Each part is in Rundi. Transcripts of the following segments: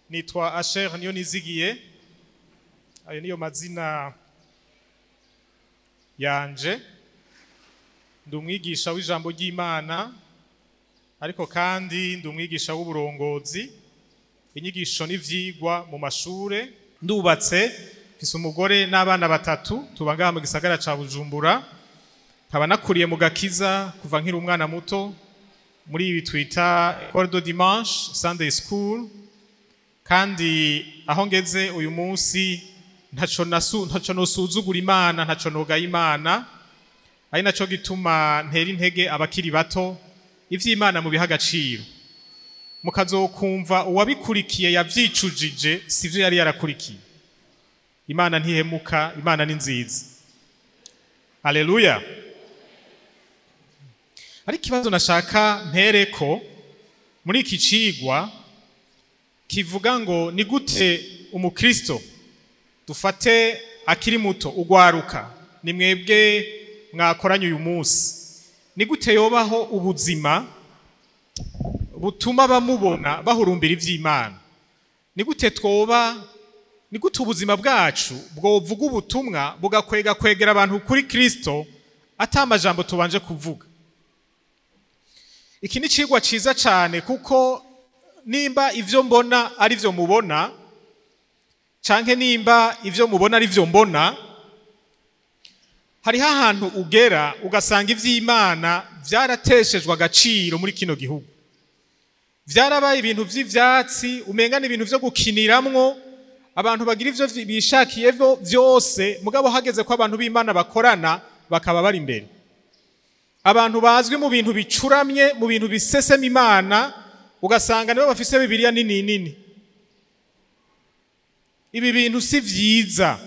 Nitwa Asher Niyonizigiye. Ayo niyo mazina yanje. Ndi umwigisha w'ijambo ry'Imana, ariko kandi ndi umwigisha w'uburongozi, inyigisho n'ivyigwa mu mashure. Ndubatse, mfise umugore n'abana batatu, tuba ngaha mu gisagara ca Bujumbura. Nkaba nakuriye mu Gakiza kuva nkiri umwana muto muri ibi twita École de Dimanche, Sunday School. Kandi aho ngeze uyu munsi ntaco nosuzugura Imana, ntaco nogaya Imana. Ari naco gituma ntera intege abakiri bato ivy'Imana mu biha agaciro. Mukazokumva uwabikurikiye yavyicujije sivyo yari yarakurikiye. Imana ntihemuka, Imana ni nziza. Haleluya. Ariko ikibazo nashaka mpereko muri iki cigwa kivuga ngo ni gute umukristo dufate akiri muto ugwaruka, ni mwebwe mwakoranye uyu munsi, ni gute yobaho ubuzima butuma bamubona bahurumbira ivy'Imana? Ni gute ubuzima bwacu bwovuga ubutumwa kwegera abantu kuri Kristo ata amajambo tubanje kuvuga? Iki ni cigwa ciza cyane, kuko nimba ivyo mbona ari vyo mubona, canke nimba ivyo mubona ari vyo mbona, hariho ahantu ugera ugasanga ivy'Imana vyarateshejwe agaciro muri kino gihugu. Vyarabaye ibintu vy'ivyatsi, umenga n'ibintu vyo gukiniramwo, abantu bagira ivyo bishakiye vyose, mugabo hageze ko abantu b'Imana bakorana bakaba bari imbere. Abantu bazwi mu bintu bicuramye, mu bintu bisesema Imana, ugasanga nibo bafise Bibiliya nini. Ibi bintu si vyiza.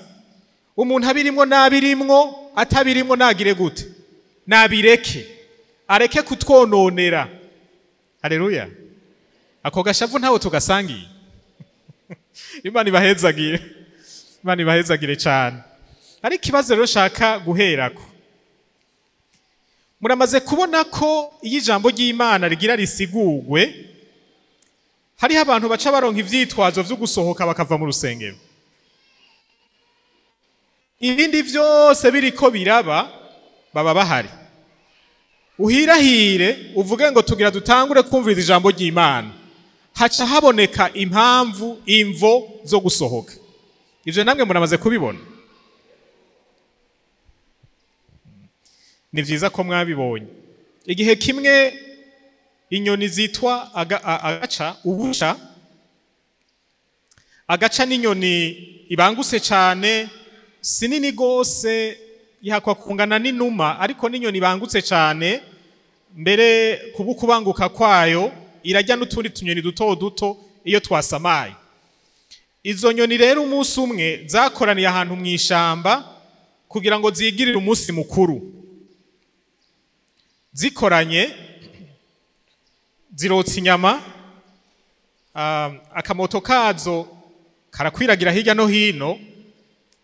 Umuntu abirimwo nabirimwo, atabirimwo nagire gute? Nabireke. Areke kutwononera. Haleluya. Ako gashavu ntawo tugasangiye. Imana ibahezagire. Imana ibahezagire cyane. Ari kibazo rero shaka guherako. Muramaze kubona ko iyo ijambo ry'Imana rigira risigurwe, hariho abantu baca baronka ivyitwazo vyo gusohoka bakava mu rusengero. Ibindi vyose biriko biraba baba bahari. Uhirahire uvuge ngo tugira dutangure kumviriza ijambo ry'Imana, haca haboneka imvo zo gusohoka. Ivyo namwe muramaze kubibona. Ni vyiza ko mwabibonye. Igihe kimwe inyoni zitwa agaca n'inyoni ibanguse cyane, sinini gose, ihakwa kungana n'inuma, ariko n'inyoni ibangutse cyane, mbere kubanguka kwayo irajya n'utundi tunyoni duto duto iyo twasamaye. Izo nyoni rero umunsi umwe zakoraniye ahantu mu ishamba kugira ngo zigirire umunsi mukuru. Zikoranye zirotsa inyama, akamoto kazo karakwiragira hirya no hino.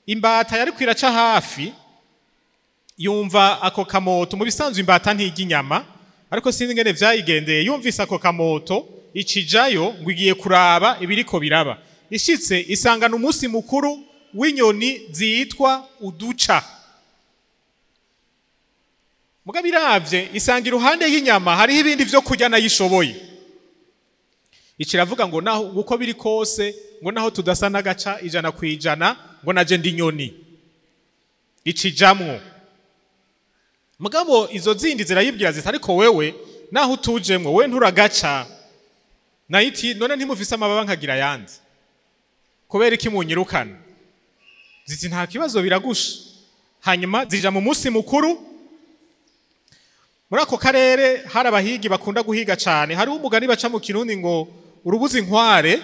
Imbata yari kwiraca hafi, yumva ako kamoto. Mu bisanzwe imbata ntirya inyama, ariko sinzi ngene vyayigendeye, yumvise ako kamoto icijayo ngo igiye kuraba ibiriko biraba. Ishitse isangana umunsi mukuru w'inyoni zitwa uduca. Muga biravye isanga iruhande y'inyama hariho ibindi vyo kurya nayishoboye. Iciravuga ngo naho uko biri kose, ngo naho tudasa n'agaca 100%, ngo naje ndi nyoni icijamwo. Mugabo izo zindi zirayibwira ziti ariko wewe naho utujemwo, we nturagaca. Nayiti none ntimufise amababa nkagira yandi, kubera iki munyirukana? Ziti nta kibazo, biragusha. Hanyuma zija mu munsi mukuru. Muri ako karere hari abahigi bakunda guhiga cyane. Hari umugani baca mu Kirundi ngo urubuze inkware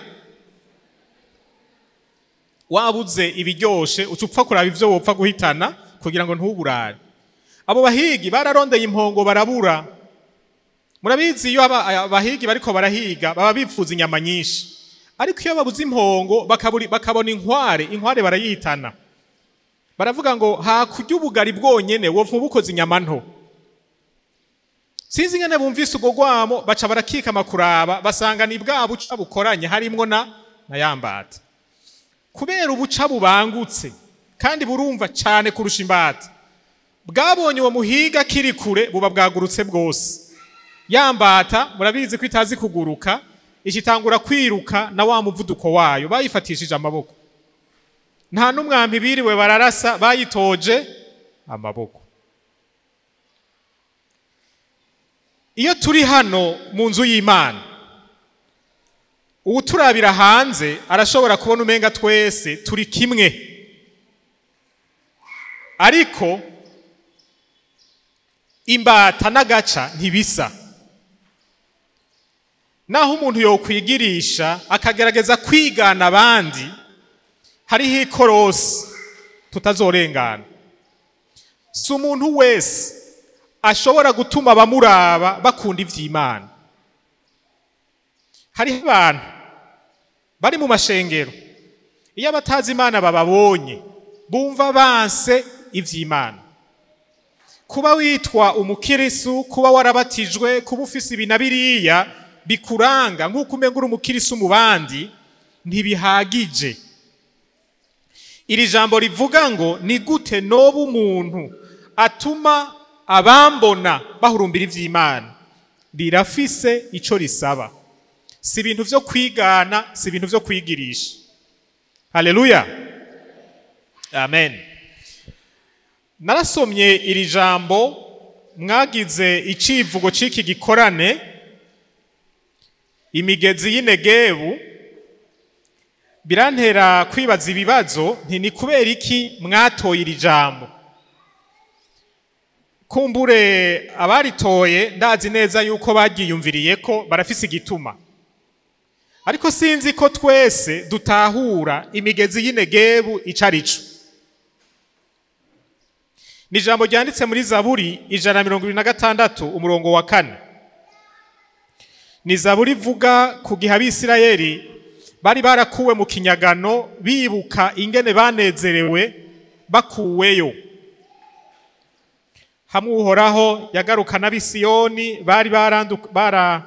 wabuze ibiryoshe, ucupfa kuraba ivyo wopfa guhitana kugira ngo ntuburare. Abo bahigi bararondeye impongo barabura. Murabizi iyo abahigi bariko barahiga baba bipfuza inyama nyinshi, ariko iyo babuze impongo bakabona inkware barayihitana. Baravuga ngo hakurya ubugari bwonyene wopfa bukoze inyama nto. Sinzi ngene bumvise ubwo gwamo baca barakika makuraba basanga ni bwa buca bukoranye harimwo na yambata. Kubera ubuca bubangutse kandi burumva cyane kurusha imbata, bwabonye uwo muhiga kiri kure buba bwagurutse bwose. Yambata murabizi ko itazi kuguruka, ikitangura kwiruka na wa muvuduko wayo, bayifatishije amaboko. Nta n'umwampi biriwe bararasa, bayitoje amaboko. Iyo turi hano mu nzu y'Imana, uturabira hanze arashobora kubona umenga twese turi kimwe, ariko imbata n'agaca ntibisa. Naho umuntu yokwigirisha akagerageza kwigana abandi, hariho ikorosi tutazorengana. Si umuntu wese ashobora gutuma abamuraba bakunda ivy'Imana. Hariho abantu bari mu mashengero, iyo abatazi Imana bababonye bumva banse ivy'Imana. Kuba witwa umukirisu, kuba warabatijwe, kuba ufise ibi na biriya bikuranga nk'uko umenga uri umukirisu mu bandi, ntibihagije. Iri jambo rivuga ngo ni gute noba umuntu atuma abambona bahurumbira ivy'Imana, rirafise ico risaba. Si ibintu vyo kwigana, si ibintu vyo kwigirisha. Haleluya, amen. Narasomye iri jambo mwagize icivugo c'iki gikorane, imigezi y'Inegebu, birantera kwibaza ibibazo nti ni kubera iki mwatoye iri jambo. Kumbure abaritoye ndazi neza yuko bagiyumviriye ko barafise igituma, ariko sinzi ko twese dutahura imigezi y'Inegebu icarico. Ni jambo ryanditse muri Zaburi 126 umurongo wa 4. Ni Zaburi ivuga ku gihe Abisirayeli bari barakuwe mu kinyagano, bibuka ingene banezerewe bakuweyo. Hamwe Uhoraho yagarukana ab'Isiyoni bari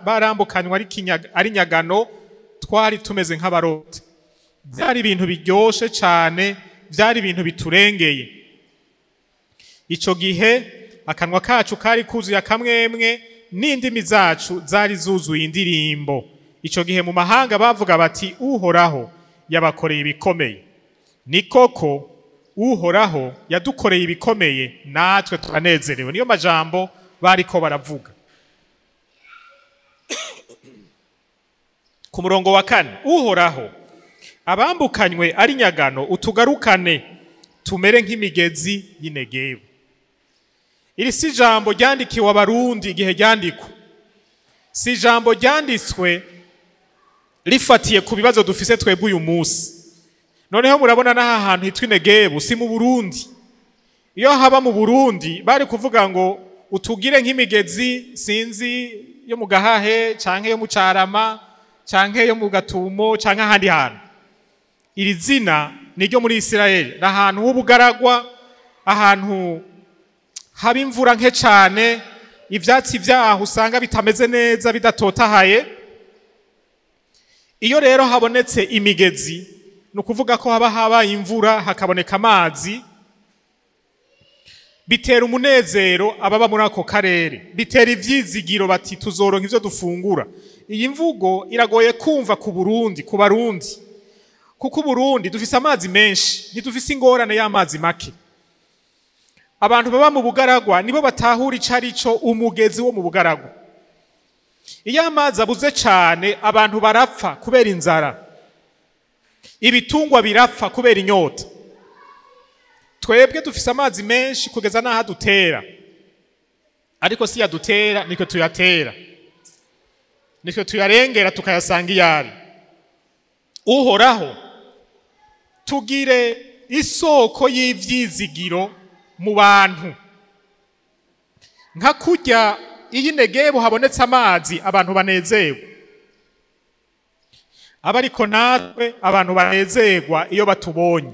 barambukanywa ari nyagano, twari tumeze nk'abarota. Byari ibintu biryoshe cyane, byari ibintu biturengeye. Ico gihe akanwa kacu kari kuzuye akamwemwe, n'indimi zacu zari zuzuye indirimbo. Ico gihe mu mahanga bavuga bati Uhoraho yabakoreye ibikomeye. Ni koko Uhoraho yadukoreye ibikomeye, natwe turanezerewe. Niyo majambo bariko baravuga. Ku murongo wa 4, Uhoraho abambukanywe ari nyagano utugarukane tumere nk'imigezi y'Inegebu. Iri si jambo ryandikiwe abarundi igihe ryandikwa, si jambo ryanditswe rifatiye ku bibazo dufise twebwe uyu munsi. Noneho murabona n'aha hantu hitwa Inegebu si mu Burundi. Iyo haba mu Burundi bari kuvuga ngo utugire nk'imigezi sinzi yo mu Gahahe canke yo mu Carama canke yo mu Gatumo canke ahandi hantu. Iri zina niryo muri Isirayeli, n'ahantu h'ubugaragwa, ahantu haba imvura nke cyane, ivyatsi vyaho usanga bitameze neza, bidatotahaye. Iyo rero habonetse imigezi, no kuvuga ko haba imvura hakaboneka amazi, bitera umunezero ababa muri ako karere, bitera ivyizigiro bati tuzoronka ivyo dufungura. Iyi mvugo iragoye kumva ku Burundi, ku Barundi, kuko Burundi dufise amazi menshi, ntidufise ingorane y'amazi make. Abantu baba mu bugaragwa nibo batahura icarico umugezi wo mu bugaragwa. Iyo amazi abuze cyane abantu barapfa kubera inzara, ibitungwa birapfa kubera inyota. Twebwe dufise amazi menshi kugeza naho adutera, ariko si yadutera niko tuyatera, niko tuyarengera tukayasanga iyari. Uhoraho tugire isoko y'ivyizigiro mu bantu, nka kurya iyi Negebu habonetse amazi abantu banezerwa, abariko natwe abantu banezerwa iyo batubonye.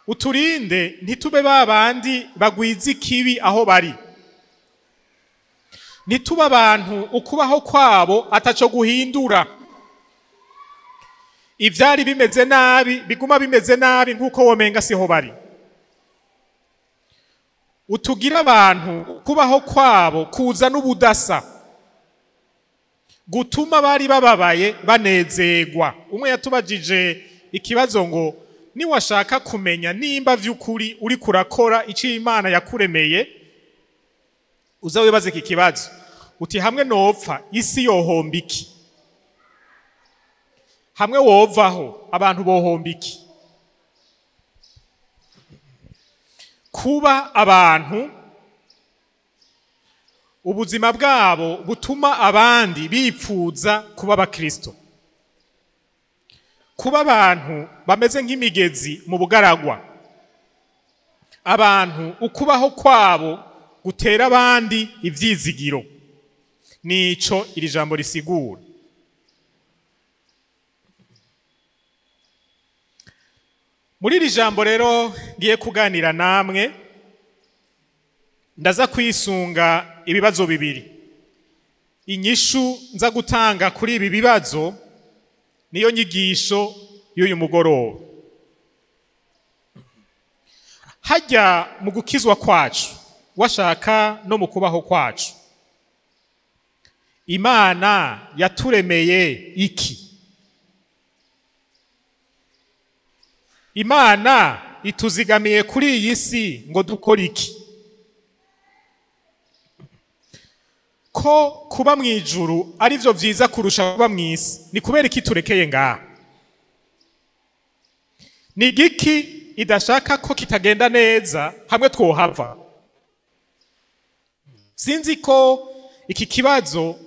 Uturinde ntitube babandi bagwiza ikibi aho bari, ntituba abantu ukubaho kwabo ataco guhindura. ivyari bimeze nabi biguma bimeze nabi nk'uko womenga siho bari. Utugira abantu kubaho kwabo kuza n'ubudasa gutuma bari bababaye banezerwa. Umwe yatubajije ikibazo ngo niwashaka kumenya nimba vy'ukuri uri kurakora ico Imana yakuremeye, uza wibaze iki kibazo uti hamwe nopfa isi yohomba iki? Hamwe wovaho abantu bohomba iki? Kuba abantu ubuzima bwabo butuma abandi bipfuza kuba abakristo. Kuba abantu bameze nk'imigezi mu bugaragwa. Abantu ukubaho kwabo gutera abandi ivyizigiro. Nico iri jambo risigura. Muri iri jambo rero ngiye kuganira namwe, ndaza kwisunga ibibazo bibiri. Inyishu nza gutanga kuri ibi bibazo niyo nyigisho y'uyu mugoroba. Hajya mu gukizwa kwacu, washaka no mu kubaho kwacu, Imana yaturemeye iki? Imana ituzigamiye kuri iyi si ngo dukore iki? Ko kuba mu ijuru ari byo vyiza kurusha kuba mu isi, ni kubera iki turekeye ngaha? Ni igiki idashaka ko kitagenda neza hamwe twohava? Sinzi ko iki kibazo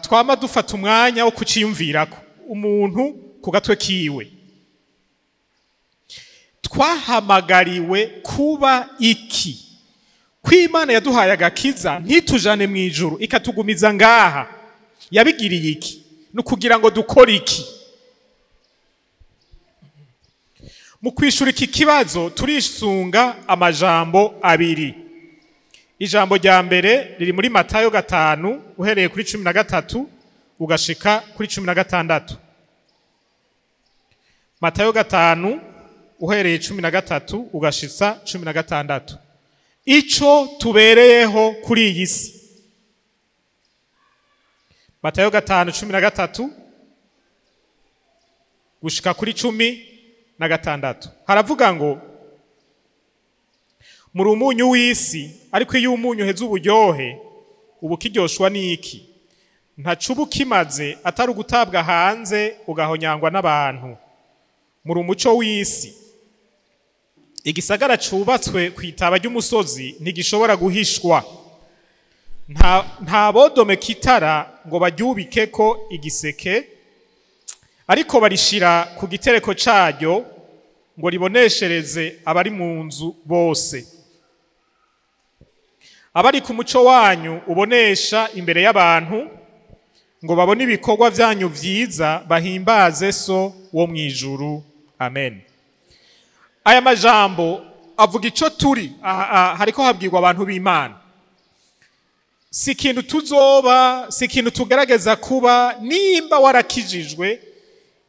twama dufata umwanya wo kuciyumvirako umuntu ku gatwe kiwe. Twahamagariwe kuba iki? Ko Imana yaduhaye agakiza ntitujane mu ijuru ikatugumiza ngaha, yabigiriye iki? Nukugira ngo dukore iki? Mu kwishura iki kibazo turisunga amajambo abiri. Ijambo rya mbere riri muri Matayo 5 uhereye kuri 13 ugashika kuri 16. Matayo 5 uhereye 13 ugashitsa 16. Ico tubereyeho kuri iyi si. Matayo 5:13 gushika kuri 16. Haravuga ngo muri umunyu w'isi, ariko iyo umunyu heze uburyohe ubu kiryoshwa n'iki? Ntacuba kimaze atari ugutabwa hanze ugahonyangwa n'abantu. Muri umuco w'isi, igisagara cubatswe kwitaba ry'umusozi ntigishobora guhishwa. Nta bodome kitara ngo baryubikeko igiseke, ariko barishira ku gitereko caryo ngo riboneshereze abari mu nzu bose. Abari ku muco wanyu ubonesha imbere y'abantu, ngo babone ibikorwa vyanyu vyiza bahimbaze so wo mwijuru. Amen. Aya majambo avuga ico turi hariko habwirwa abantu b'Imana. Si ikintu tuzoba, si ikintu tugerageza kuba nimba warakijijwe.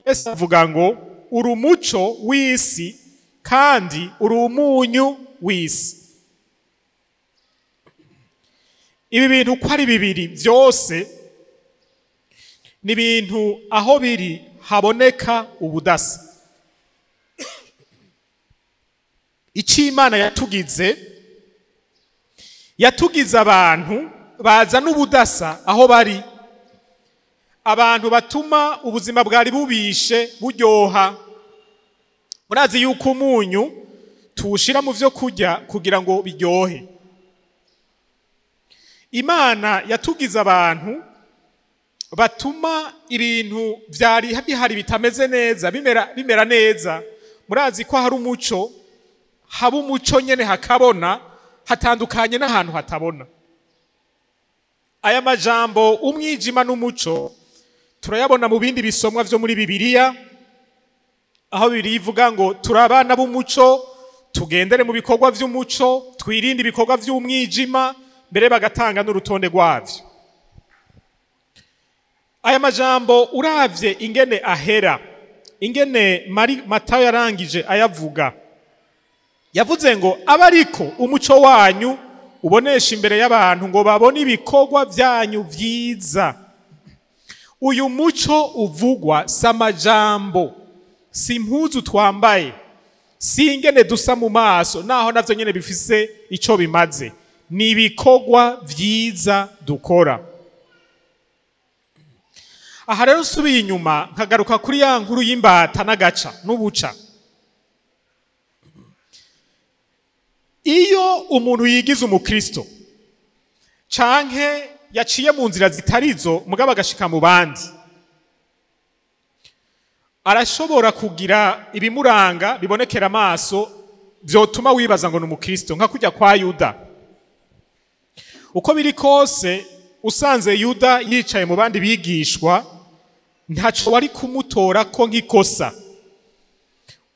Yesu avuga ngo uri umuco w'isi kandi uri umunyu w'isi. Ibi bintu uko ari bibiri byose ni ibintu aho biri haboneka ubudasa. Ico Imana yatugize abantu bazana ubudasa aho bari. Abantu batuma ubuzima bwari bubishe buryoha. Murazi yuko umunyu tuwushira mu vyo kurya kugira ngo biryohe. Imana yatugize abantu batuma ibintu vyari bihari bitameze neza bimera neza. Murazi ko hari umuco, haba umuco nyene hakabona, hatandukanye n'ahantu hatabona. Aya majambo umwijima n'umuco turayabona mu bindi bisomwa vyo muri Bibiliya, aho Bibiliya ivuga ngo turabana b'umuco, tugendere mu bikorwa vy'umuco, twirinde ibikorwa vy'umwijima, mbere bagatanga n'urutonde rwavyo. Aya majambo uravye ingene ahera, ingene Matayo yarangije ayavuga. Yavuze ngo abe ariko umuco wanyu ubonesha imbere y'abantu ngo babone ibikorwa byanyu vyiza. Uyu muco uvugwa samajambo, si impuzu twambaye, si ingene dusa mu maso, naho navyo nyene bifise ico bimaze. Ni ibikorwa vyiza dukora. Aha rero subiye inyuma nkagaruka kuri ya nkuru y'imbata n'agaca n'ubuca. Iyo umuntu yigize umukristo canke yaciye mu nzira zitarizo mugabo agashika mu bandi, arashobora kugira ibimuranga bibonekera amaso vyotuma wibaza ngo ni umukristo, nka kujya kwa Yuda. Uko biri kose usanze Yuda yicaye mu bandi bigishwa ntaco wari kumutora ko nk'ikosa.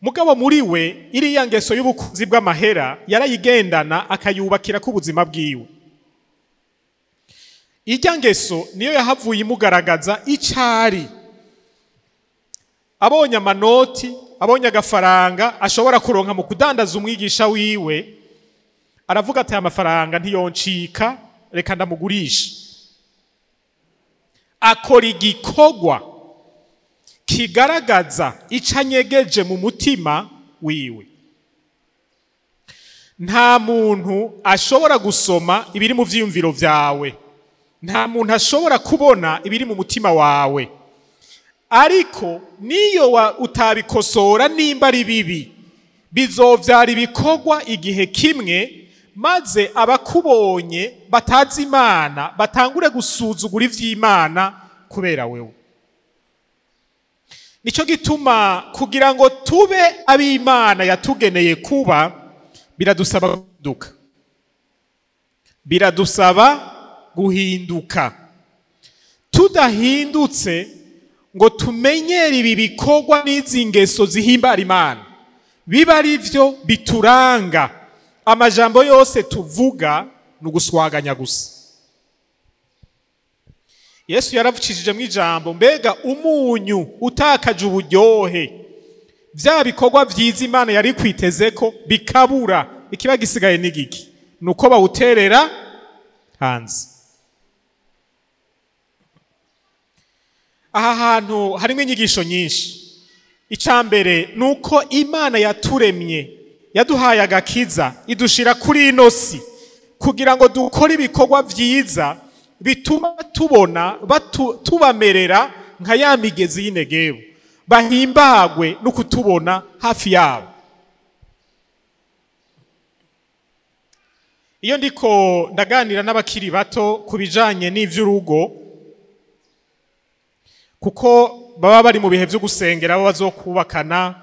Mugabo muri we iriya ngeso y'ubukunzi bw'amahera yarayigendana akayubakira ku buzima bwiwe. Irya ngeso niyo yahavuye imugaragaza icari. Abonye amanoti, abonye agafaranga ashobora kuronka mu kudandaza umwigisha wiwe, aravuga ati amafaranga ntiyoncika, reka ndamugurisha. Akora igikorwa kigaragaza icanyegeje mu mutima wiwe. Nta muntu ashobora gusoma ibiri mu vyiyumviro vyawe, nta muntu ashobora kubona ibiri mu mutima wawe, ariko niyo utabikosora nimba ari bibi, bizovyara ibikorwa igihe kimwe, maze abakubonye batazi Imana batangure gusuzugura ivy'Imana kubera wewe. Nico gituma kugira ngo tube ab'Imana yatugeneye kuba, biradusaba guhinduka. Biradusaba guhinduka. Tudahindutse ngo tumenyere ibi bikorwa n'izi ngeso zihimbara Imana, biba ari vyo bituranga, amajambo yose tuvuga ni uguswaganya gusa. Yesu yaravucishije mu ijambo, mbega umunyu utakaje uburyohe, vya bikorwa vyiza Imana yari kwitezeko bikabura, ikiba gisigaye n'igiki? Nuko bawuterera hanze. Aha hantu harimo inyigisho nyinshi. Icambere nuko Imana yaturemye, yaduhaye agakiza, idushira kuri ino si kugira ngo dukore ibikorwa vyiza bituma tubona tubamerera nka ya migezi y'Inegebu, bahimbagwe no kutubona hafi yabo. Iyo ndiko ndaganira n'abakiri bato kubijanye n'ivy'urugo, kuko baba bari mu bihe vyo gusengera abo bazokubakana,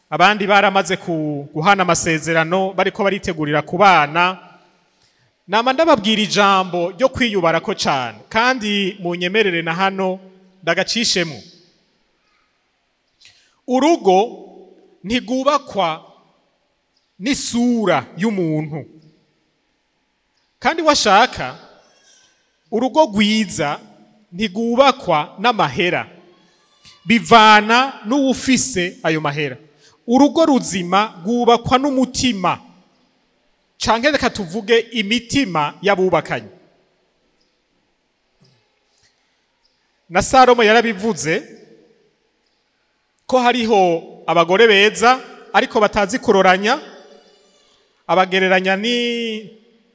abandi baramaze guhana amasezerano bariko baritegurira kubana, nama ndababwira ijambo ryo kwiyubarako cyane, kandi munyemerere na hano ndagacishemo. Urugo ntigubakwa n'isura y'umuntu, kandi washaka urugo rwiza ntigubakwa n'amahera, bivana n'uwufise ayo mahera. Urugo ruzima rwubakwa n'umutima, canke reka tuvuge imitima y'abubakanye. Na Salomo yarabivuze ko hariho abagore beza ariko batazi kuroranya, abagereranya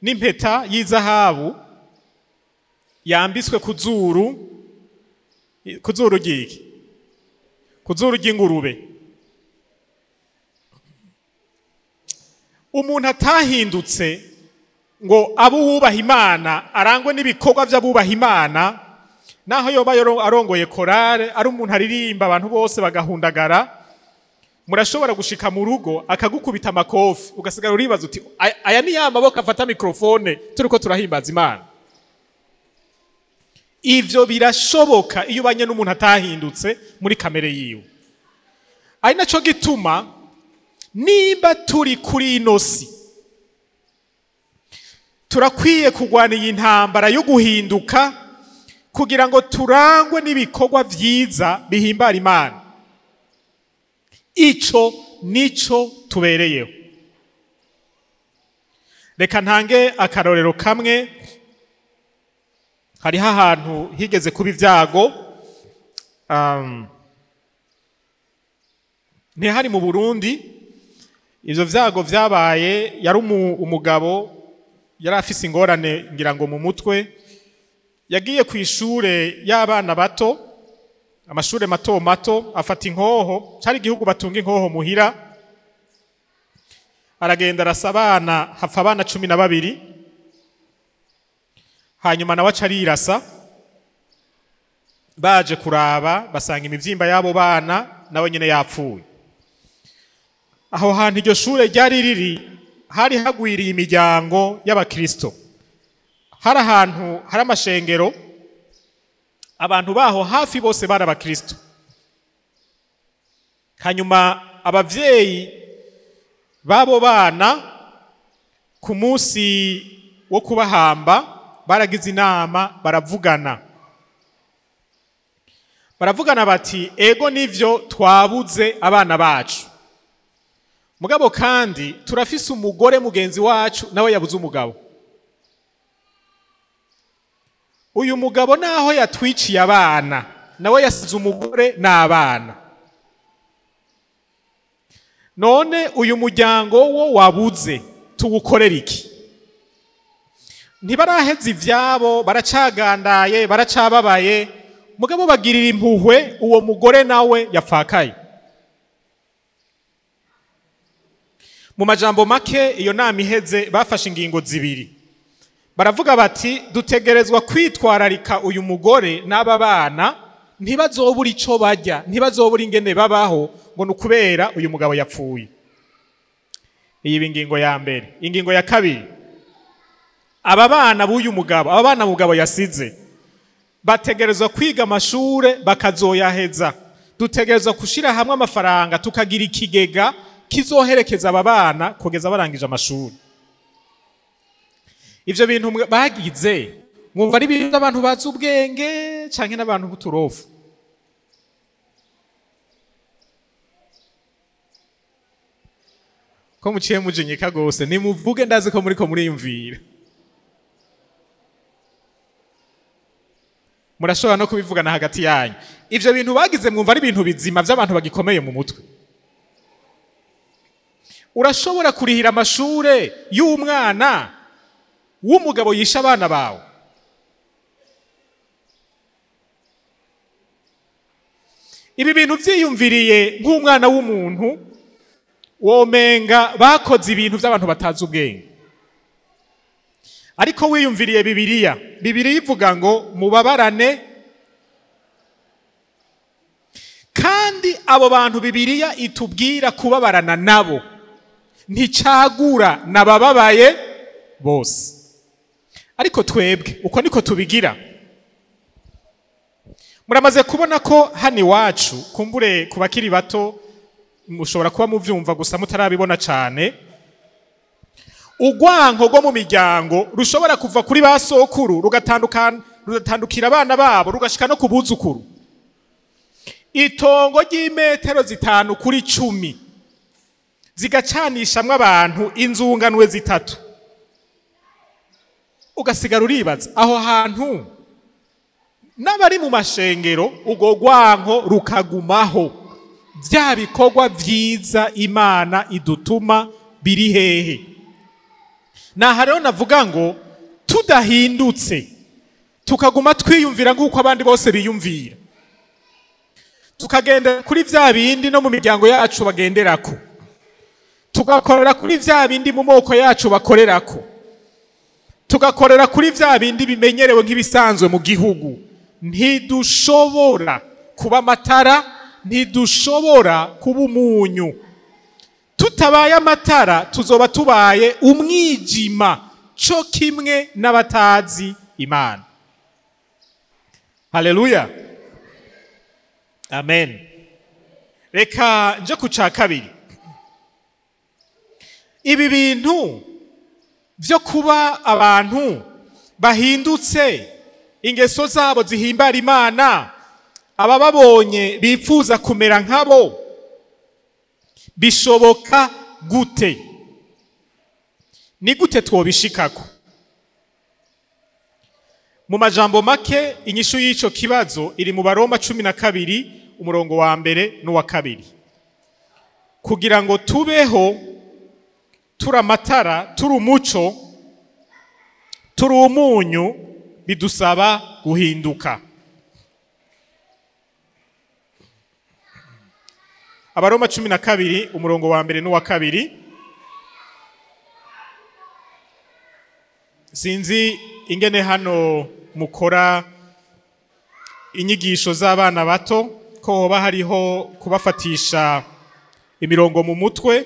n'impeta y'izahabu yambitswe ku zuru ry'iki? Ku zuru ry'ingurube. Umuntu atahindutse ngo abo wubaha Imana, arangwe n'ibikorwa by'abubaha Imana, naho yoba arongoye korale, ari umuntu aririmba abantu bose bagahundagara, murashobora gushika mu rugo akagukubita amakofi ugasigara uribaza uti aya ni ya maboko afata mikrofone turiko turahimbaza Imana. Ivyo birashoboka iyo ubanye n'umuntu atahindutse muri kamere yiwe. Ari naco gituma nimba turi kuri ino si, turakwiye kurwana iyi ntambara yo guhinduka kugira ngo turangwe n'ibikorwa vyiza bihimbara Imana. ico nico tubereyeho. Reka ntange akarorero kamwe. Hariho ahantu higeze kuba ibyago, ntihari mu Burundi. Ivyo vyago vyabaye, yari umugabo yari afise ingorane ngira ngo mu mutwe, yagiye ku ishure y'abana bato, amashure mato mato, afata inkoho, cari igihugu batunga inkoho muhira, aragenda arasabana, hapfa abana 12, hanyuma nawe aca arirasa. Baje kuraba basanga imivyimba y'abo bana nawe nyene yapfuye. Aho hantu iryo shure ryari riri, hari hagwiriye imiryango y'abakristo. Hari ahantu hari amashengero, abantu baho hafi bose bari abakristo. Hanyuma abavyeyi babo bana ku munsi wo kubahamba baragize inama, baravugana bati ego nivyo twabuze abana bacu, mugabo kandi turafise umugore mugenzi wacu nawe yabuze umugabo. Uyu mugabo naho yatwiciye abana, nawe yasize umugore n'abana. None uyu muryango wo wabuze tuwukorera iki? Ntibaraheza ivyabo, baracagandaye, baracababaye, mugabo bagirira impuhwe uwo mugore nawe yapfakaye. Mu majambo make, iyo nama iheze bafashe ingingo zibiri. Baravuga bati dutegerezwa kwitwararika uyu mugore n'aba bana, ntibazobura ico barya, ntibazobura ingene babaho, ngo nukubera uyu mugabo yapfuye. Iyi ingingo ya mbere. Ingingo ya kabiri, aba bana b'uyu mugabo, aba bana mugabo yasize, bategerezwa kwiga amashure bakazoyaheza. Dutegerezwa kushira hamwe amafaranga, tukagira ikigega kizoherekeza aba bana kugeza barangije amashuri. Ivyo bintu bagize, mwumva ari ibintu abantu bazi ubwenge canke n'abantu b'uturofu? Ko muciye mujinyika gose, nimuvuge ndazi ko muriko muriyumvira. Murashobora no kubivugana hagati yanyu. Ivyo bintu bagize mwumva ari ibintu bizima vy'abantu bagikomeye mu mutwe. Urashobora kurihira amashure y'umwana w'umugabo yisha abana bawe? Ibi bintu vyiyumviriye nk'umwana w'umuntu, womenga bakoze ibintu vy'abantu batazi ubwenge. Ariko wiyumviriye Bibiliya ivuga ngo mubabarane, kandi abo bantu Bibiliya itubwira kubabarana nabo, nticagura nabababaye bose. Ariko twebwe uko niko tubigira. Muramaze kubona ko hano iwacu, kumbure ku bakiri bato mushobora kuba muvyumva gusa mutarabibona cane, urwanko rwo mu miryango rushobora kuva kuri ba sokuru rugatandukira abana babo rugashika no kubuzukuru. Itongo ry'imetero 5 kuri 10 zigacanishamwe abantu inzunganwe 3. Ugasigara uribaza aho hantu n'abari mu mashengero urwo rwanko rukagumaho. Vya bikorwa vyiza Imana idutuma biri hehe? Naha rero navuga ngo tudahindutse tukaguma twiyumvira nk'uko abandi bose biyumvira, tukagenda kuri vya bindi no mu miryango yacu bagenderako, tugakorera kuri vya bindi mu moko yacu bakorerako, tugakorera kuri vya bindi bimenyerewe nk'ibisanzwe mu gihugu, ntidushobora kuba amatara, ntidushobora kuba umunyu. Tutabaye amatara tuzoba tubaye umwijima, co kimwe n'abatazi Imana. Haleluya, amen. Reka nje ku ca kabiri. Ibi bintu vyo kuba abantu bahindutse, ingeso zabo zihimbara Imana, abababonye bifuza kumera nkabo, bishoboka gute? Ni gute twobishikako? Mu majambo make inyishu y'ico kibazo iri mu Baroma 12 umurongo wa mbere n'uwa kabiri. Kugira ngo tubeho turi amatara, turi umuco, turi umunyu, bidusaba guhinduka. Abaroma 12 umurongo wa mbere n'uwa kabiri. Sinzi ingene hano mukora inyigisho z'abana bato ko hoba hariho kubafatisha imirongo mu mutwe,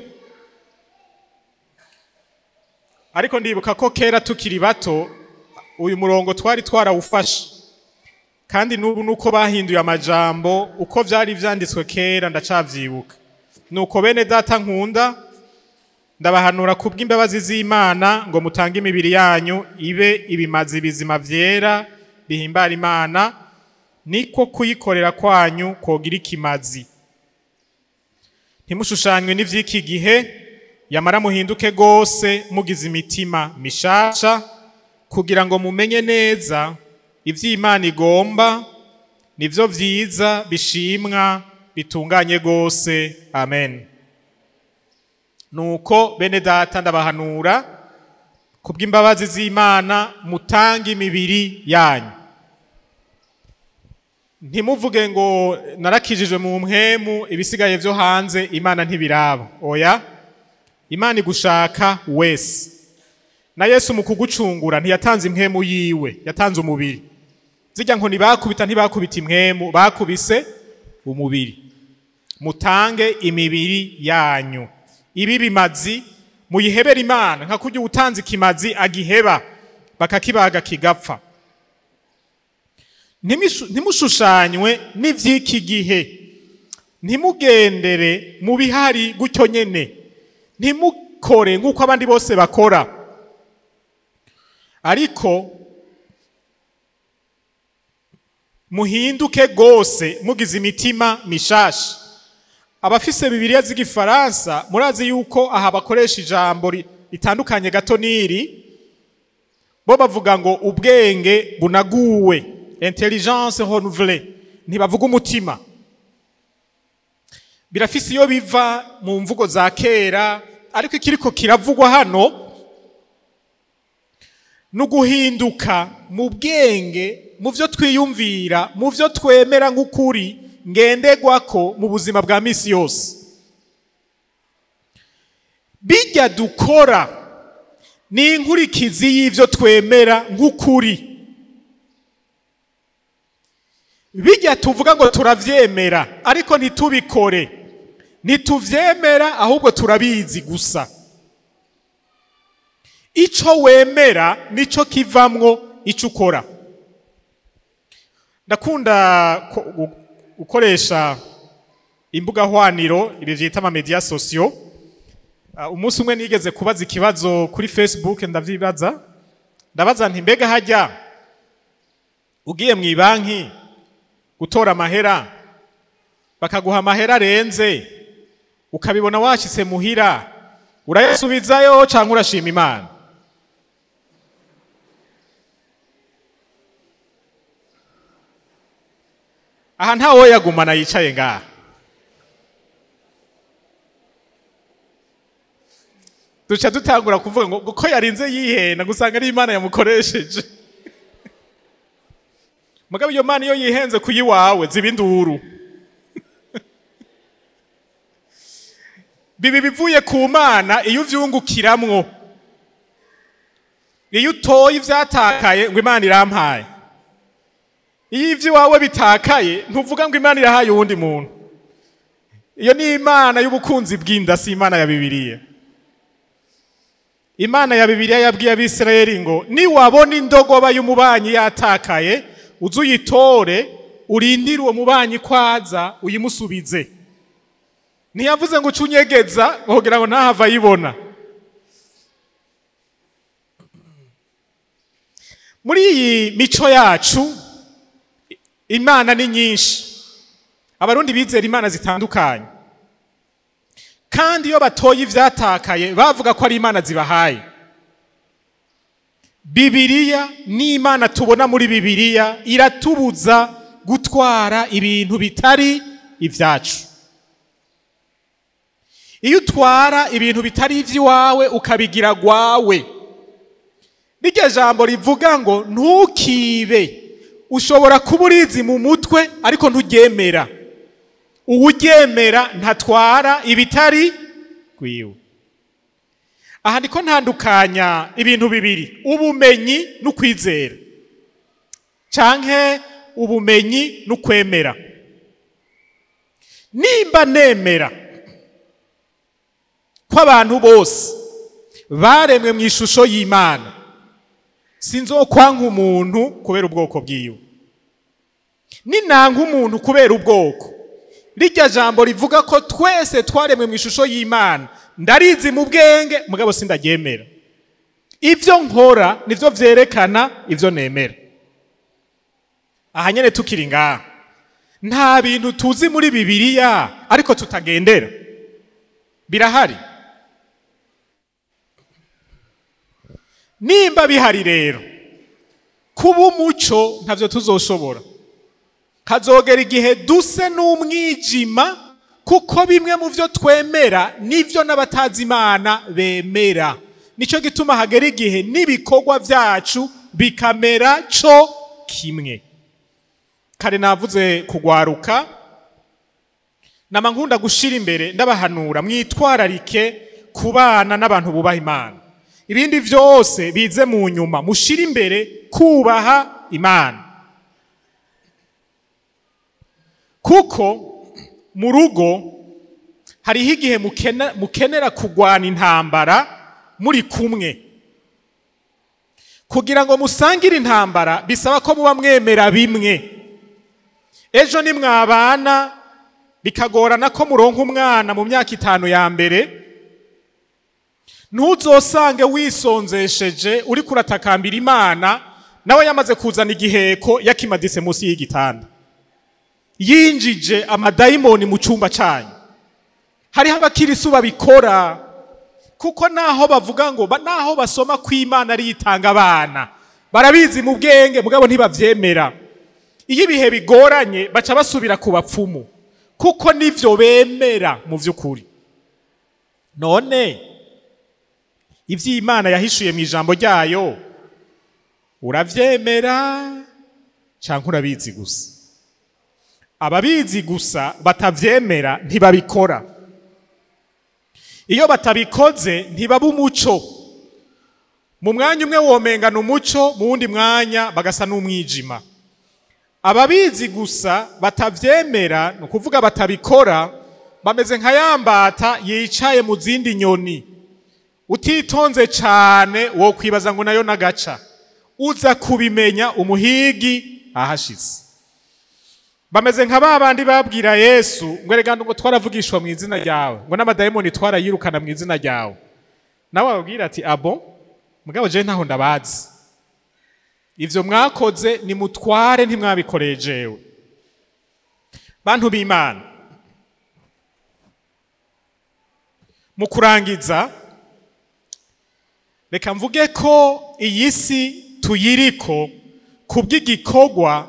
ariko ndibuka ko kera tukiri bato uyu murongo twari twarawufashe, kandi n'ubu nuko bahinduye amajambo uko vyari vyanditswe kera ndacavyibuka. Nuko bene data nkunda, ndabahanura kubw'imbabazi z'Imana ngo mutange imibiri yanyu ibe ibimazi bizima vyera bihimbara Imana, niko kuyikorera kwanyu kogira ikimazi. Ntimushushanywe n'ivy'iki gihe, yamara muhinduke gose mugize imitima mishasha, kugira ngo mumenye neza ivy'Imana igomba, nivyo vyiza bishimwa bitunganye gose. Amen. Nuko bene data ndabahanura kubw'imbabazi z'Imana mutange imibiri yanyu. Ntimuvuge ngo narakijijwe mu mpwemu, ibisigaye vyo hanze Imana ntibiraba. Oya, Imana igushaka wese. Na Yesu mu kugucungura ntiyatanze impwemu yiwe, yatanze umubiri. Zijya ngo ntibakubita impwemu, bakubise umubiri. Mutange imibiri yanyu ibi bimazi, muyihebera Imana nka kurya utanze ikimazi agiheba bakakibaga kigapfa. Ntimushushanywe n'ivy'iki gihe, ntimugendere mu bihari gutyo nyene, ntimukore nk'uko abandi bose bakora, ariko muhinduke gose mugize imitima mishasha. Abafise Bibiliya z'igifaransa murazi yuko aha bakoresha ijambo ritandukanye gato n'iri, bo bavuga ngo ubwenge bunaguwe, intelligence renouvelée, ntibavuga umutima. Birafise iyo biva mu mvugo za kera, ariko ikiriko kiravugwa hano nuguhinduka mu bwenge, mu vyo twiyumvira, mu vyo twemera nk'ukuri ngendegwako mu buzima bwa misi yose. Bijya dukora ni inkurikizi y'ivyo twemera nk'ukuri. Bijya tuvuga ngo turavyemera ariko ntitubikore, ntituvyemera ahubwo turabizi gusa. Ico wemera nico kivamwo ico ukora. Ndakunda ukoresha imbuga hwaniro, ibi vyita ama media sociaux. Umunsi umwe nigeze kubaza ikibazo kuri Facebook, ndabaza nti mbega hajya ugiye mu banki gutora amahera bakaguha amahera arenze, ukabibona washitse muhira, urayasubizayo canke urashima Imana? Aha ntawo yagumana yicaye ngaha. Duca dutangura kuvuga ngo ko yarinze yihena gusanga ari Imana yamukoresheje. Mugabo iyo Mana iyo yihenze kuyiwawe ziba induru. Bibi bivuye ku Mana iyo uvyungukiramwo. Iyo utoye ivyatakaye ngo Imana irampaye. Iyo ivyo wawe bitakaye ntuvuga ngo Imana irahaye uwundi muntu. Iyo ni Imana y'ubukunzi bw'inda, si Imana ya Bibiliya. Imana ya Bibiliya yabwiye Abisirayeli ngo ni wabona indogoba y'umubanyi yatakaye, uzuyitore urindire uwo mubanyi kwaza uyimusubize. Ntiyavuze ngo ucunyegeza kugira ngo ntahava yibona. Muri iyi mico yacu Imana ni nyinshi. Abarundi bizera Imana zitandukanye, kandi iyo batoye ivyatakaye bavuga ko ari Imana zibahaye. Bibiliya n'Imana tubona muri Bibiliya iratubuza gutwara ibintu bitari ivyacu. Iyo utwara ibintu bitari ivy'iwawe ukabigira gwawe, rirya jambo rivuga ngo ntukibe, ushobora kuba urizi mu mutwe ariko nturyemera. Uwuryemera ntatwara ibitari gwiwe. Aha ndiko ntandukanya ibintu bibiri, ubumenyi n'ukwizera canke ubumenyi n'ukwemera. Nimba nemera ko abantu bose baremwe mu ishusho y'Imana, sinzokwanka umuntu kubera ubwoko bwiwe. Ninanka umuntu kubera ubwoko, rirya jambo rivuga ko twese twaremwe mu ishusho y'Imana, ndarizi mu bwenge mugabo sindaryemera. Ivyo nkora nivyo vyerekana ivyo nemera. Aha nyene tukiri ngaha, nta bintu tuzi muri Bibiliya ariko tutagendera. Birahari. Nimba bihari rero, kuba umuco ntavyo tuzoshobora. Hazogera igihe duse n'umwijima, kuko bimwe mu vyo twemera nivyo n'abatazi Imana bemera. Nico gituma hagera igihe n'ibikorwa vyacu bikamera co kimwe. Kare navuze kugwaruka, nama nkunda gushira imbere ndabahanura mwitwararike kubana n'abantu bubaha Imana. Ibindi vyose bize mu nyuma, mushira imbere kubaha Imana. Kuko mu rugo hariho igihe mukenera kugwana intambara muri kumwe. Kugira ngo musangire intambara bisaba ko muba mwemera bimwe. Ejo ni mwabana bikagorana ko muronka umwana mu myaka 5 ya mbere, ntuzosange wisonzesheje uri kuratakambira Imana nawe yamaze kuzana igiheko yakimadise munsi y'igitanda, yinjije amadayimoni mu cyumba cyanyu. Hariho abakirisu babikora, kuko naho bavuga ngo naho basoma ko Imana ari itanga abana, barabizi mu bwenge mugabo ntibavyemera. Iyo ibihe bigoranye baca basubira ku bapfumu, kuko nivyo bemera mu vy'ukuri. None ivyo Imana yahishuye mu ijambo ryayo uravyemera canke urabizi gusa? Ababizi gusa batavyemera ntibabikora. Iyo batabikoze ntibaba umuco. Mu mwanya umwe womengana umuco, mu wundi mwanya bagasa n'umwijima. Ababizi gusa batavyemera, no kuvuga batabikora, bameze nka yambata yicaye mu zindi nyoni. Utitonze cane wo kwibaza ngo nayo nagaca, uza kubimenya umuhigi ahashitse. Bameze nka babandi babwira Yesu ngo erega ngo twaravugishwa mu izina ryawe, ngo n'amadayimoni twarayirukana mu izina ryawe. Nawe ababwira ati abo mugabo je ntaho ndabazi, ivyo mwakoze ni mutware ntimwabikoreye jewe. Bantu b'Imana, mu kurangiza reka mvuge ko iyi si tuyiriko kubw'igikorwa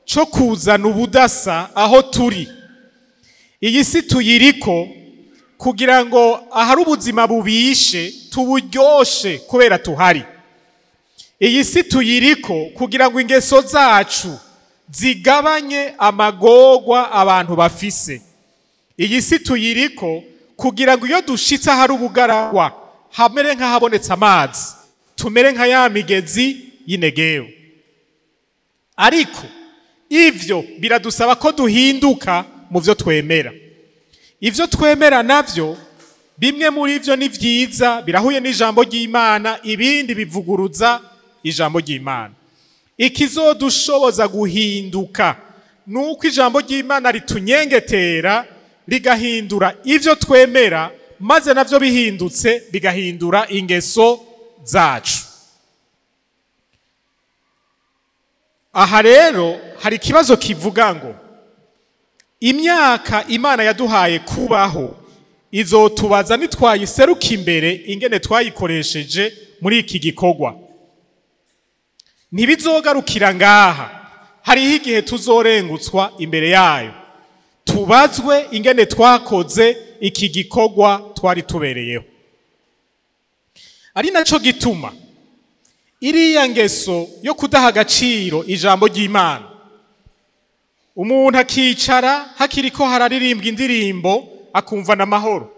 cyo kuzana ubudasa aho turi. Iyi si tuyiriko kugira ngo ahari ubuzima bubishe tuburyoshe kubera tuhari. Iyi si tuyiriko kugira ngo ingeso zacu zigabanye amagorwa abantu bafise. Iyi si tuyiriko kugira ngo iyo dushitse ahari ubugaragwa hamere nk'ahabonetse amazi, tumere nka ya migezi y'Inegebu. Ariko ivyo biradusaba ko duhinduka mu vyo twemera. Ivyo twemera navyo bimwe muri ivyo ni vyiza, birahuye n'ijambo ry'Imana, ibindi bivuguruza ijambo ry'Imana. Ikizodushoboza guhinduka nuko ijambo ry'Imana ritunyengetera rigahindura ivyo twemera, maze navyo bihindutse bigahindura ingeso zacu. Aha rero hari ikibazo kivuga ngo imyaka Imana yaduhaye kubaho izotubaza nitwayiseruka imbere ingene twayikoresheje muri iki gikorwa. Ntibizogarukira ngaha, hariho igihe tuzorengutswa imbere yayo tubazwe ingene twakoze iki gikorwa twari tubereyeho. Ari naco gituma iriya ngeso yo kudaha agaciro ijambo ry'Imana, umuntu akicara hakiriko hararirimbwa indirimbo akumva n'amahoro,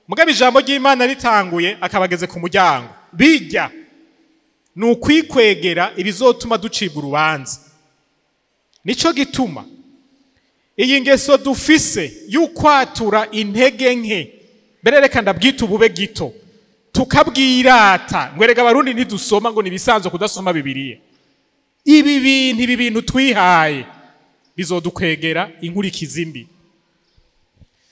mugabe ijambo ry'Imana ritanguye akabageze ku muryango, bijya ni ukwikwegera ibizotuma ducibwa urubanza. Nico gituma iyi ngeso dufise y'ukwatura intege nke, mbere reka ndabwita ubube gito, tukabwirata ngwerega abarundi ntidusoma ngo nibisanzwe kudasoma Bibiliya. Ibi bintu twihaye bizodukwegera inkurikizi mbi.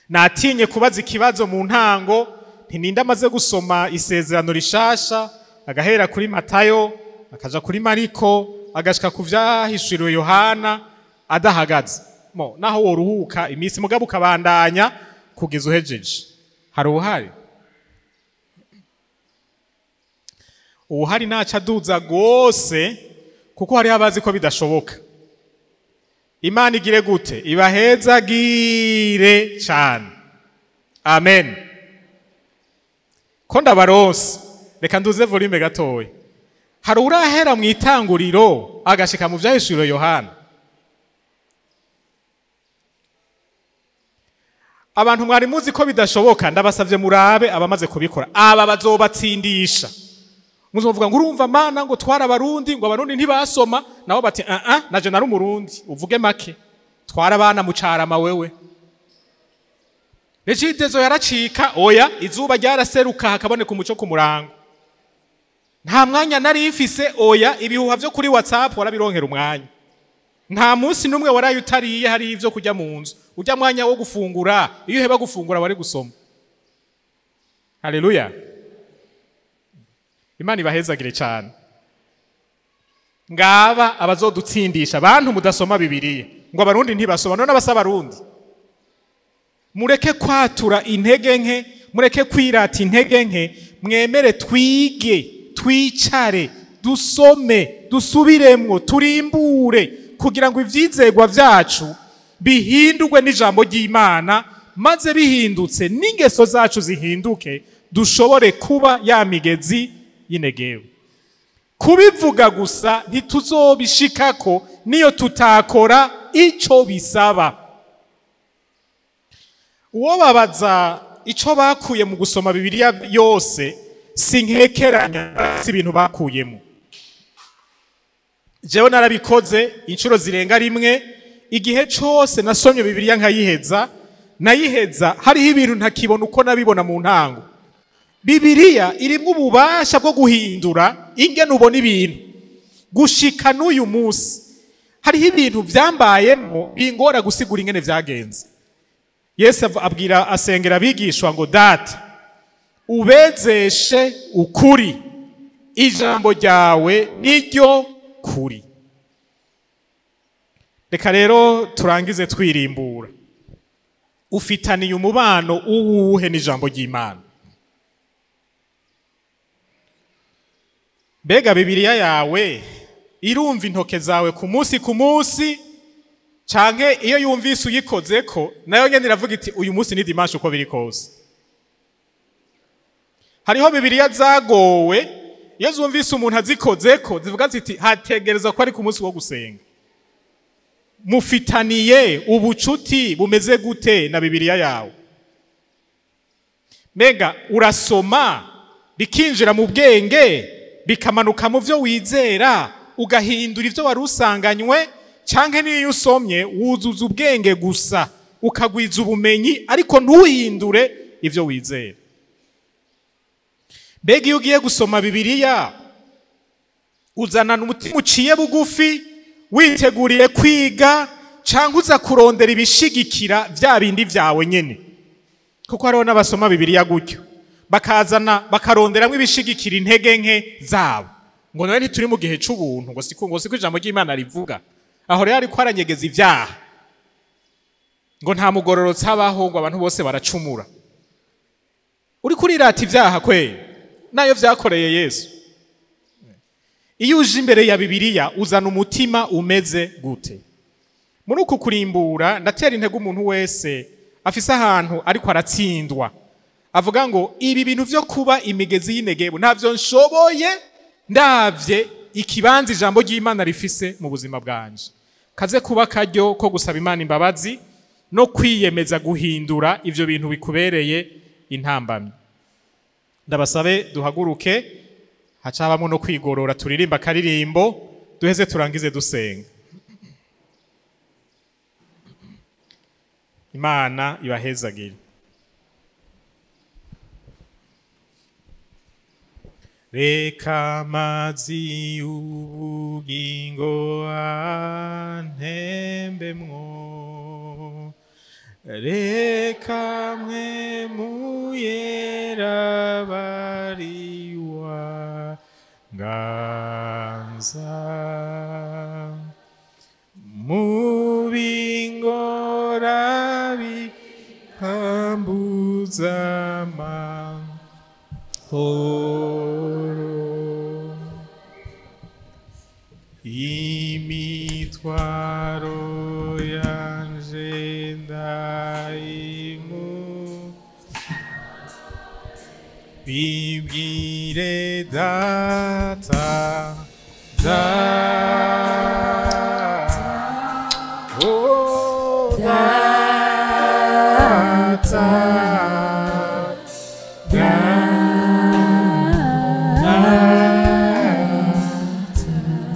Natinye kubaza ikibazo mu ntango, ntininde amaze gusoma isezerano rishasha agahera kuri Matayo akaja kuri Mariko agashika ku vyahishuriwe Yohana adahagaze. Naho woruhuka iminsi mugabo ukabandanya kugeza uhejeje. Hari uhari? Uhari naca duza gose kuko hari abazi ko bidashoboka. Imana igire gute? Ibahezagire cyane. Amen. Ko ndabaronse, reka nduze volume gatoya. Hari urahera mu itanguriro agashika mu vyahishuriwe Yohana? Abantu mwari muzi ko bidashoboka, ndabasavye murabe abamaze kubikora. Aba bazobatsindisha. Muzovuga ngo urumva Mana ngo twara abarundi ngo abarundi ntibasoma, nabo bati naje nari umurundi, uvuge make. Twara abana mu carama wewe. Regidezo yaracika, oya izuba ryaraseruka hakaboneka umuco ku murango. Nta mwanya nari ifise, oya ibihuha vyo kuri WhatsApp warabironkera umwanya. Nta munsi numwe waraye utariye hari ivyo kujya mu nzu. Ujya mwanya wo gufungura, iyo heba gufungura bari gusoma. Haleluya. Imana ibahezagire cyane. Ngaba abazodutsindisha abantu mudasoma Bibiliya ngo abarundi ntibasoma, none abasaba abarundi. Mureke kwatura intege nke, mureke kwirata intege nke, mwemere twige, twicare, dusome, dusubiremwo, turimbure kugira ngo ivyizegwa vyacu bihindurwe n'ijambo ry'Imana, maze bihindutse n'ingeso zacu zihinduke, dushobore kuba ya migezi y'Inegebu. Kubivuga gusa ntituzobishikako niyo tutakora ico bisaba. Uwo babaza ico bakuye mu gusoma Bibiliya yose, sinkekeranya si ibintu bakuyemo. Jewe narabikoze inshuro zirenga rimwe, igihe cyose nasomye Bibiliya nkayiheza hariho ibintu ntakibona uko nabibona mu ntango. Bibiliya irimwo ububasha bwo guhindura ingene ubona ibintu. Gushika n'uyu munsi hariho ibintu vyambayemo bingora gusigura ingene vyagenze. Yesu asengera abigishwa ngo Data ubezeshe ukuri, ijambo ryawe niryo kuri. Reka rero turangize twirimbura. Ufitaniye umubano uwuhe n'ijambo ry'Imana? Bega Bibiliya yawe irumva intoke zawe ku munsi canke iyo yumvise uyikozeko nayo nyene iravuga iti uyu munsi ni dimanche uko biri kose? Hariho Bibiliya zagowe, iyo zumvise umuntu azikozeko zivuga ziti hategerezwa ko ari ku munsi wo gusenga. Mufitaniye ubucuti bumeze gute na Bibiliya yawe? Mega urasoma bikinjira mu bwenge bikamanuka mu vyo wizera ugahindura ivyo wari usanganywe, canke niyo usomye wuzuza ubwenge gusa ukagwiza ubumenyi ariko ntuhindure ivyo wizera? Mbega iyo ugiye gusoma Bibiliya uzanana umutima uciye bugufi witeguriye kwiga, canke uza kurondera ibishigikira vya bindi vyawe nyene? Kuko hariho n'abasoma Bibiliya gutyo bakazana bakaronderamwo ibishigikira intege nke zabo, ngo nawe ntituri mu gihe c'ubuntu, ngo siko ijambo ry'Imana rivuga. Aho rero ariko aranyegeza ivyaha, ngo nta mugororotsi habaho, ngo abantu bose baracumura. uri kurirata ivyaha kweli nayo vyakoreye Yesu. Iyo uje imbere ya Bibiliya uzana umutima umeze gute? Muri uku kurimbura ndatera intego umuntu wese afise ahantu ariko aratsindwa, avuga ngo ibi bintu vyo kuba imigezi y'inegebo ntavyo nshoboye, ndavye ikibanza ijambo ry'Imana rifise mu buzima bwanje. Kaze kuba karyo ko gusaba Imana imbabazi no kwiyemeza guhindura ivyo bintu bikubereye intambamyi. Ndabasabe duhaguruke, hacabamo no kwigorora, turirimba karirimbo duheze turangize dusenga. Imana ibahezagire. Reka amazi y'ubugingo antembemwo, reka mpwemu yera bariwa ganza mu bingora bikambuza amahoro, imitwaro yanje ndayimu bibwire data oh data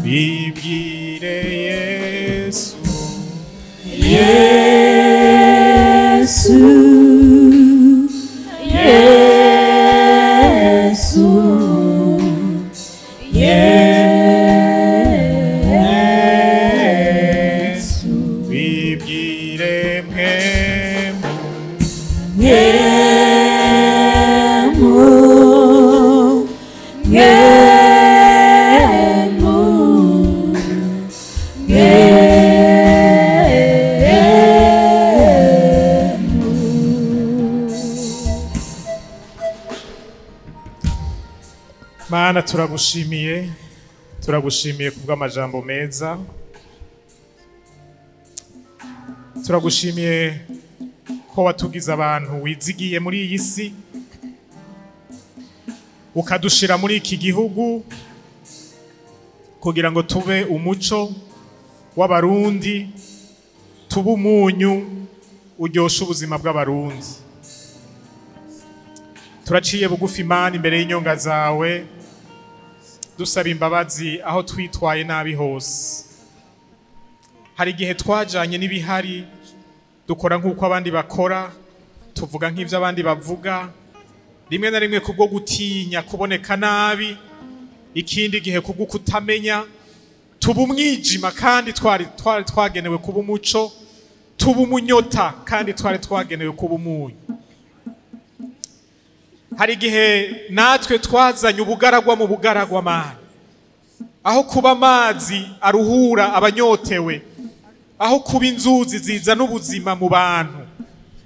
bibwire Yesu bibwire mpemu Mana turagushimiye kubw'amajambo meza, turagushimiye ko watugize abantu wizigiye muri iyi si, ukadushira muri iki gihugu kugira ngo tube umuco w'abarundi, tube umunyu uryosha ubuzima bw'abarundi. Turaciye bugufi Imana imbere y'inyonga zawe, dusaba imbabazi aho twitwaye nabi hose. Hari igihe twajanye n'ibihari, dukora nk'uko abandi bakora, tuvuga nk'ivyo abandi bavuga, rimwe na rimwe kubwo gutinya kuboneka nabi, ikindi gihe kubwo kutamenya, tuba umwijima kandi twari twagenewe kuba umuco, tuba umunyota kandi twari twagenewe kuba umunyu. Hari igihe natwe twazanye ubugaragwa mu bugaragwa Mana, aho kuba amazi aruhura abanyotewe, aho kuba inzuzi zizana ubuzima mu bantu.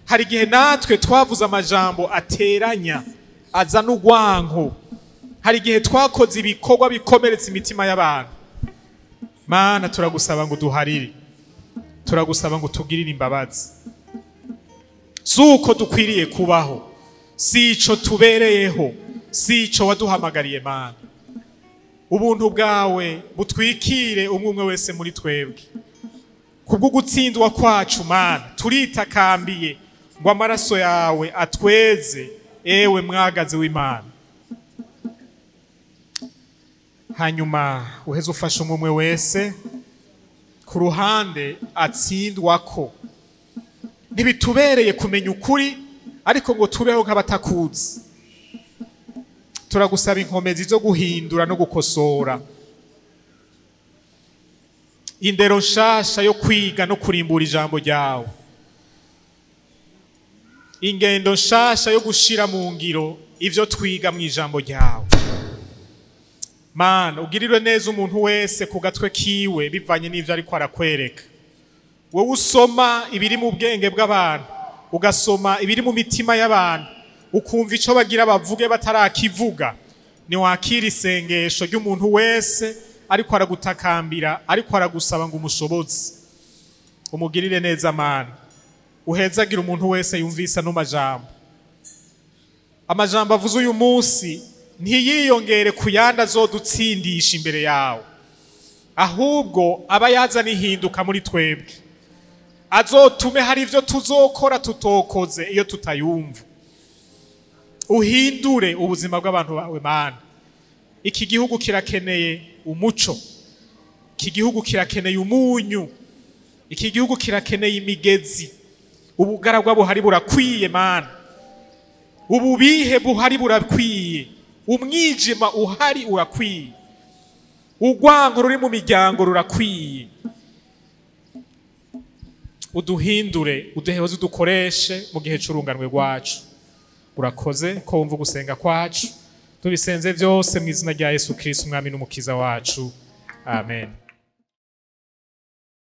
Hari igihe natwe twavuze amajambo ateranya, azana urwanko. Hari igihe twakoze ibikorwa bikomeretsa imitima y'abantu. Mana turagusaba ngo duharire, turagusaba ngo tugirire imbabazi. Suko dukwiriye kubaho, si ico tubereyeho, si ico waduhamagariye Mana. Ubuntu bwawe butwikire umwe wese muri twebwe. Kubwo gutsindwa kwacu Mana, turitakambiye ngo amaraso yawe atweze, ewe mwagazi w'Imana. Hanyuma uheze ufashe umwe wese ku ruhande atsindwako. Ntibitubereye kumenya ukuri, ariko ngo tubeho nk'abatakuzi. Turagusaba inkomezi zo guhindura no gukosora, indero nshasha yo kwiga no kurimbura ijambo ryawe, ingendo nshasha yo gushira mu ngiro ivyo twiga mu ijambo ryawe. Mana ugirirwe neza umuntu wese ku gatwe kiwe bivanye n'ivyo ariko arakwereka. Wowe usoma ibiri mu bwenge bw'abantu, ugasoma ibiri mu mitima y'abantu, ukumva ico bagira bavuge batarakivuga, ni wakira isengesho ry'umuntu wese ariko aragutakambira, ariko aragusaba ngo umushoboze, umugirire neza Mana. Uhezagira umuntu wese yumvise no majambo. Amajambo avuze uyu munsi ntiyiyongere kuyandi azodutsindisha imbere yawe, ahubwo aba yazana ihinduka muri twebwe, azotume hari ivyo tuzokora tutokoze iyo tutayumva. Uhindure ubuzima bw'abantu bawe Mana. Iki gihugu kirakeneye umuco, iki gihugu kirakeneye umunyu, iki gihugu kirakeneye imigezi. Ubugaragwa buhari burakwiye Mana, ububihe buhari burakwiye, umwijima uhari urakwiye, urwango ruri mu miryango rurakwiye. Uduhindure, uduheze udukoreshe mu gihe c'urunganwe rwacu. Urakoze ko wumva gusenga kwacu, tubisenze vyose mu izina rya Yesu Kristo umwami n'umukiza wacu, amen.